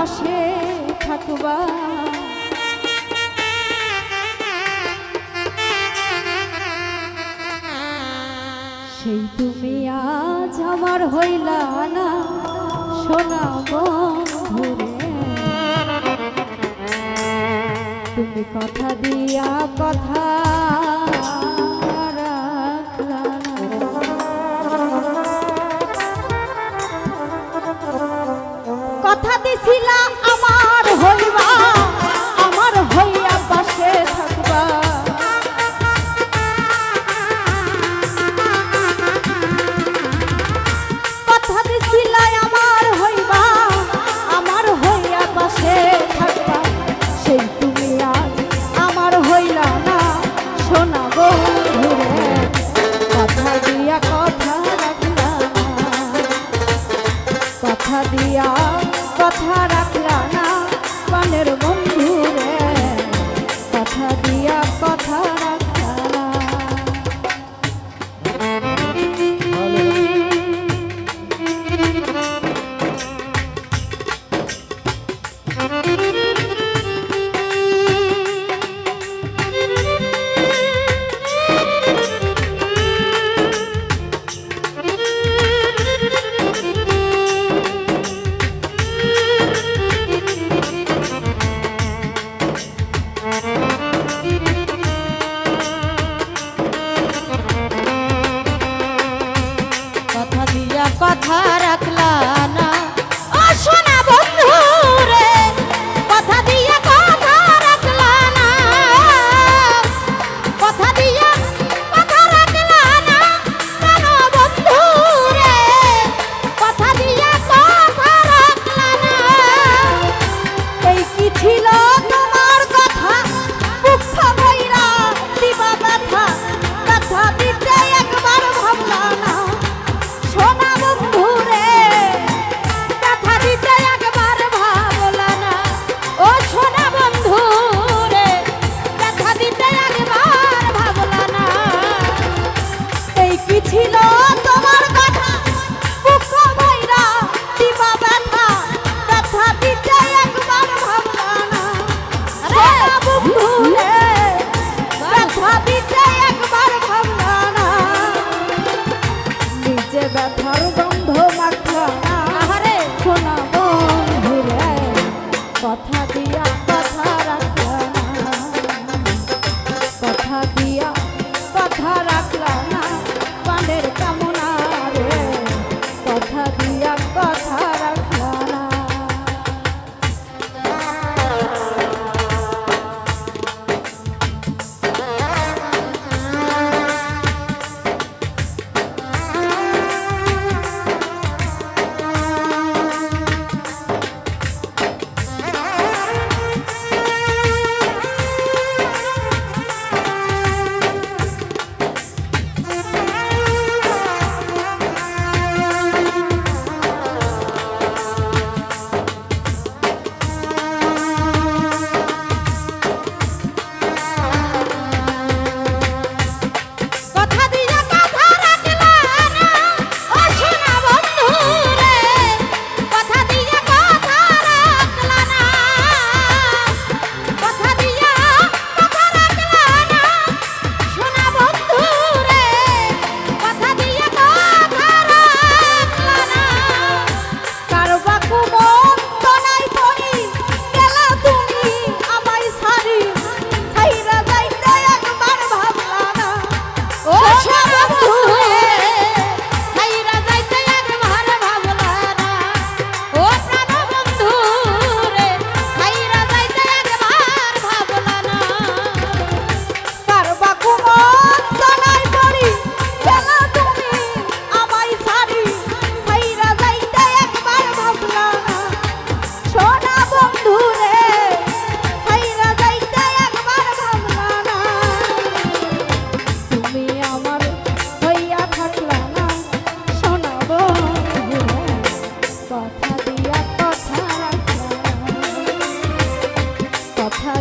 পাশে থাকবা, সেই তুমি আজ আমার হইলা না সোনা বন্ধুরে। তুমি কথা দিয়া কথা রাখলা না, কথা দিছিলা আমার হইবা, আমার হইয়া পাশে থাকবা, কথা দিছিলা আমার হইবা, আমার হইয়া পাশে থাকবা, সেই তুমি আজ আমার হইলা না সোনা বন্ধুরে। কথা দিয়া কথা রাখলা না, কথা দিয়া কথা রাখলা না প্রাণের বন্ধুরে। কথা দিয়া কথা রাখলা না। কথা রাখলা না ও সোনা বন্ধু রে, কথা দিয়া কথা রাখলা না, কথা দিয়া কথা রাখলা না প্রাণ বন্ধু রে, কথা দিয়া কথা রাখলা না। এই কি ছিল তোমার কথা বুক ভইরা দিবা ব্যথা, ব্যথা দিতে একবার ভাবলা না সোনা বন্ধু রে, কথা দিতে একবার ভাবলা না ও সোনা বন্ধু রে, কথা দিতে একবার ভাবলা না। এই কি ছিল তোমার কথা বুক ভইরা দিবা ব্যথা, ব্যথা দিতে একবার ভাবলা না সোনা বন্ধু রে, ব্যথা দিতে একবার ভাবলা না। নিজে ব্যথার গন্ধ মাখলা না রে সোনা বন্ধু রে, কথা দিয়া কথা রাখলা না, কথা দিয়া কথা রাখলা না প্রাণের কামনা রে, কথা দিয়া কথা রাখলা না। কথা